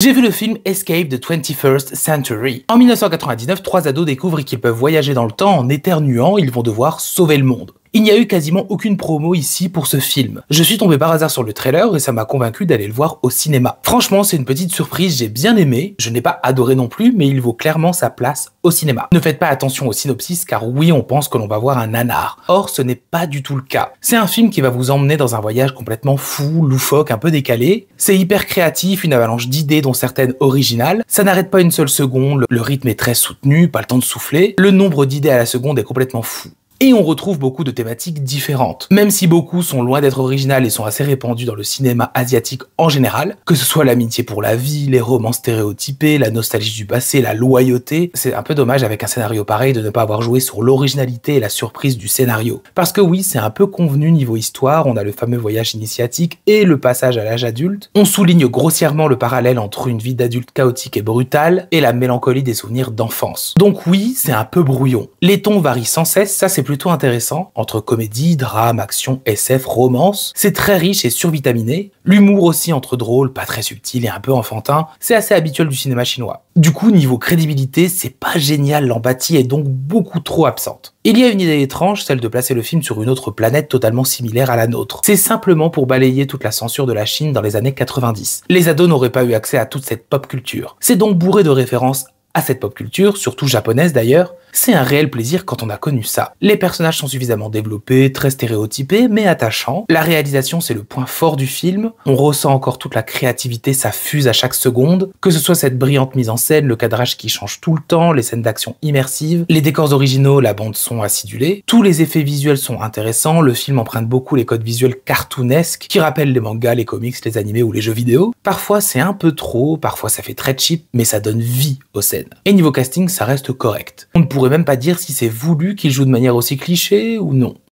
J'ai vu le film Escape the 21st Century. En 1999, trois ados découvrent qu'ils peuvent voyager dans le temps en éternuant, ils vont devoir sauver le monde. Il n'y a eu quasiment aucune promo ici pour ce film. Je suis tombé par hasard sur le trailer et ça m'a convaincu d'aller le voir au cinéma. Franchement, c'est une petite surprise, j'ai bien aimé, je n'ai pas adoré non plus, mais il vaut clairement sa place au cinéma. Ne faites pas attention au synopsis car oui, on pense que l'on va voir un nanar. Or, ce n'est pas du tout le cas. C'est un film qui va vous emmener dans un voyage complètement fou, loufoque, un peu décalé. C'est hyper créatif, une avalanche d'idées dont certaines originales. Ça n'arrête pas une seule seconde, le rythme est très soutenu, pas le temps de souffler. Le nombre d'idées à la seconde est complètement fou. Et on retrouve beaucoup de thématiques différentes. Même si beaucoup sont loin d'être originales et sont assez répandues dans le cinéma asiatique en général, que ce soit l'amitié pour la vie, les romans stéréotypés, la nostalgie du passé, la loyauté, c'est un peu dommage avec un scénario pareil de ne pas avoir joué sur l'originalité et la surprise du scénario. Parce que oui, c'est un peu convenu niveau histoire, on a le fameux voyage initiatique et le passage à l'âge adulte. On souligne grossièrement le parallèle entre une vie d'adulte chaotique et brutale et la mélancolie des souvenirs d'enfance. Donc oui, c'est un peu brouillon. Les tons varient sans cesse, ça c'est plutôt intéressant, entre comédie, drame, action, SF, romance. C'est très riche et survitaminé. L'humour aussi entre drôle, pas très subtil et un peu enfantin, c'est assez habituel du cinéma chinois. Du coup, niveau crédibilité, c'est pas génial, l'empathie est donc beaucoup trop absente. Il y a une idée étrange, celle de placer le film sur une autre planète totalement similaire à la nôtre. C'est simplement pour balayer toute la censure de la Chine dans les années 90. Les ados n'auraient pas eu accès à toute cette pop culture. C'est donc bourré de références à cette pop culture, surtout japonaise d'ailleurs. C'est un réel plaisir quand on a connu ça. Les personnages sont suffisamment développés, très stéréotypés, mais attachants. La réalisation, c'est le point fort du film. On ressent encore toute la créativité, ça fuse à chaque seconde. Que ce soit cette brillante mise en scène, le cadrage qui change tout le temps, les scènes d'action immersives, les décors originaux, la bande son acidulée. Tous les effets visuels sont intéressants. Le film emprunte beaucoup les codes visuels cartoonesques qui rappellent les mangas, les comics, les animés ou les jeux vidéo. Parfois, c'est un peu trop, parfois ça fait très cheap, mais ça donne vie aux scènes. Et niveau casting, ça reste correct. On ne pourrait même pas dire si c'est voulu qu'il joue de manière aussi cliché ou non.